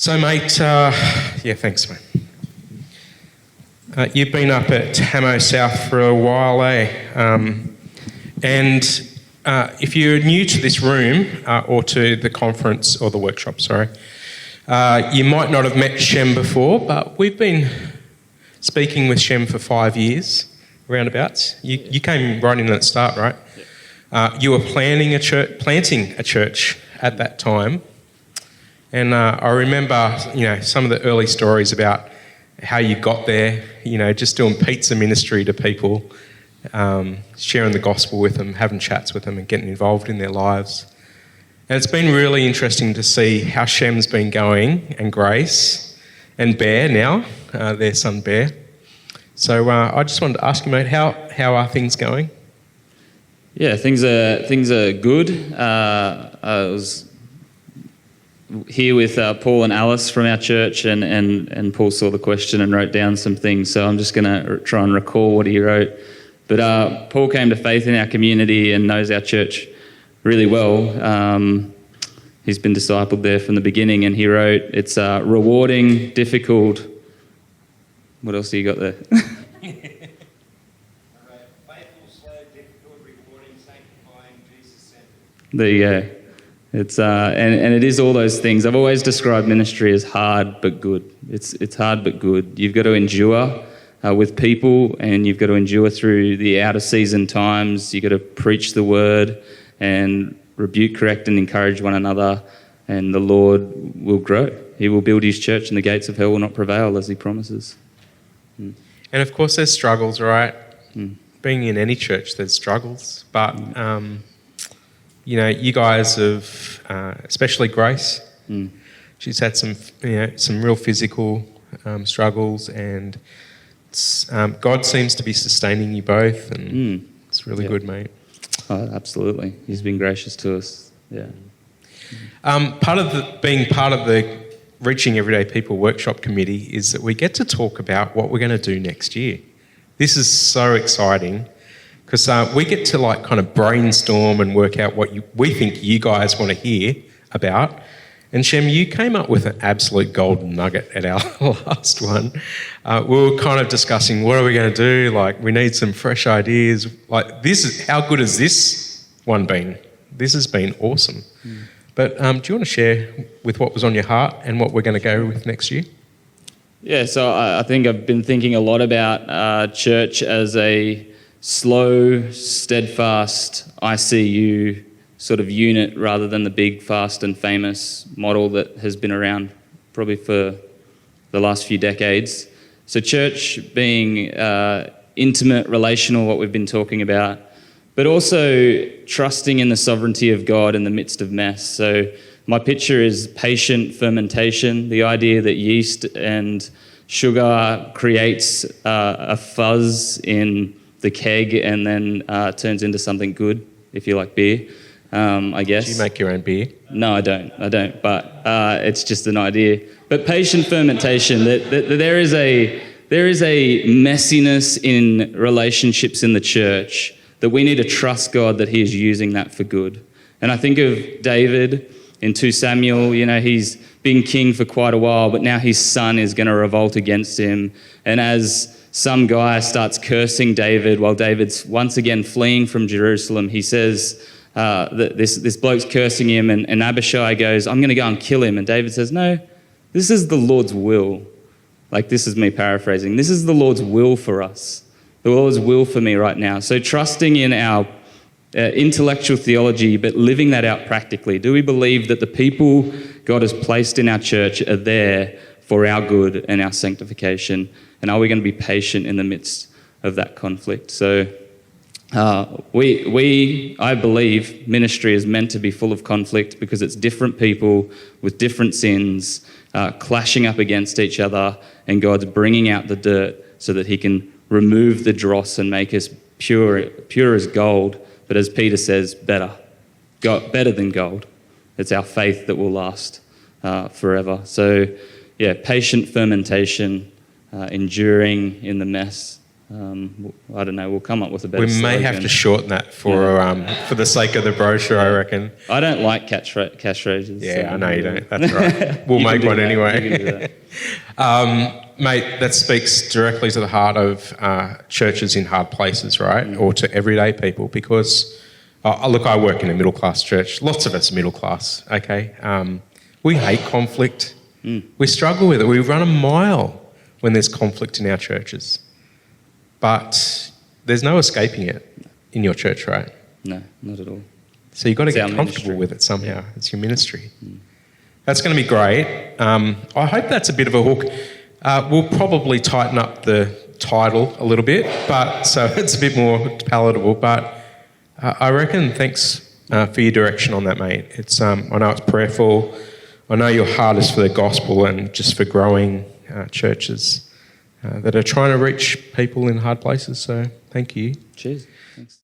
So, mate, thanks, mate. You've been up at Hamo South for a while, and if you're new to this room or to the conference or the workshop, you might not have met Shem before, but we've been speaking with Shem for 5 years, roundabouts. You came right in at the start, right? You were planting a church at that time. And I remember, some of the early stories about how you got there, just doing pizza ministry to people, sharing the gospel with them, having chats with them and getting involved in their lives. And it's been really interesting to see how Shem's been going, and Grace, and Bear now, their son Bear. So I just wanted to ask you, mate, how are things going? Yeah, things are good. I was here with Paul and Alice from our church, and Paul saw the question and wrote down some things, so I'm just going to try and recall what he wrote. But Paul came to faith in our community and knows our church really well. He's been discipled there from the beginning, and he wrote, it's rewarding, difficult... What else do you got there? Faithful, slow, difficult, rewarding, sanctifying, Jesus-centered. There you go. It's and it is all those things. I've always described ministry as hard but good. It's hard but good. You've got to endure with people, and you've got to endure through the out of season times. You've got to preach the word and rebuke, correct, and encourage one another, and the Lord will grow. He will build his church, and the gates of hell will not prevail, as he promises. And of course there's struggles, right? Being in any church, there's struggles, but you guys have, especially Grace, she's had some real physical struggles, and God seems to be sustaining you both, and it's really good, mate. Oh, absolutely. He's been gracious to us. Yeah. Being part of the Reaching Everyday People Workshop Committee is that we get to talk about what we're going to do next year. This is so exciting because we get to kind of brainstorm and work out what we think you guys want to hear about. And Shem, you came up with an absolute golden nugget at our last one. We were kind of discussing, what are we going to do? We need some fresh ideas. How good has this one been? This has been awesome. But do you want to share with what was on your heart and what we're going to go with next year? Yeah, so I think I've been thinking a lot about church as a slow, steadfast ICU sort of unit rather than the big, fast and famous model that has been around probably for the last few decades. So church being intimate, relational, what we've been talking about, but also trusting in the sovereignty of God in the midst of mess. So my picture is patient fermentation, the idea that yeast and sugar creates a fuzz in the keg and then turns into something good, if you like beer, I guess. Do you make your own beer? No, I don't, but it's just an idea. But patient fermentation, that there is a messiness in relationships in the church, that we need to trust God that he is using that for good. And I think of David in 2 Samuel, he's been king for quite a while, but now his son is going to revolt against him. And as some guy starts cursing David while David's once again fleeing from Jerusalem, he says that this bloke's cursing him, and Abishai goes, I'm going to go and kill him. And David says, no, this is the Lord's will. This is me paraphrasing. This is the Lord's will for us. The Lord's will for me right now. So trusting in our intellectual theology, but living that out practically. Do we believe that the people God has placed in our church are there for our good and our sanctification? And are we going to be patient in the midst of that conflict? So I believe ministry is meant to be full of conflict because it's different people with different sins clashing up against each other, and God's bringing out the dirt so that he can remove the dross and make us pure as gold, but as Peter says, better than gold. It's our faith that will last forever. So, yeah, patient fermentation, enduring in the mess, I don't know. We'll come up with a better. We may have slogan. to shorten that for the sake of the brochure, I reckon. I don't like catchphrases. Yeah, so I know you don't. That's right. We'll You can make do one that. anyway. You can do that. Mate, that speaks directly to the heart of churches in hard places, right? Or to everyday people, because, look, I work in a middle-class church. Lots of us are middle class, okay? We hate conflict. We struggle with it. We run a mile when there's conflict in our churches. But there's no escaping it in your church, right? No, not at all. So you've got to It's get our comfortable ministry. with it somehow. It's your ministry. That's going to be great. I hope that's a bit of a hook. We'll probably tighten up the title a little bit, but so it's a bit more palatable. But I reckon thanks for your direction on that, mate. It's I know it's prayerful. I know your heart is for the gospel and just for growing churches that are trying to reach people in hard places. So thank you. Cheers. Thanks.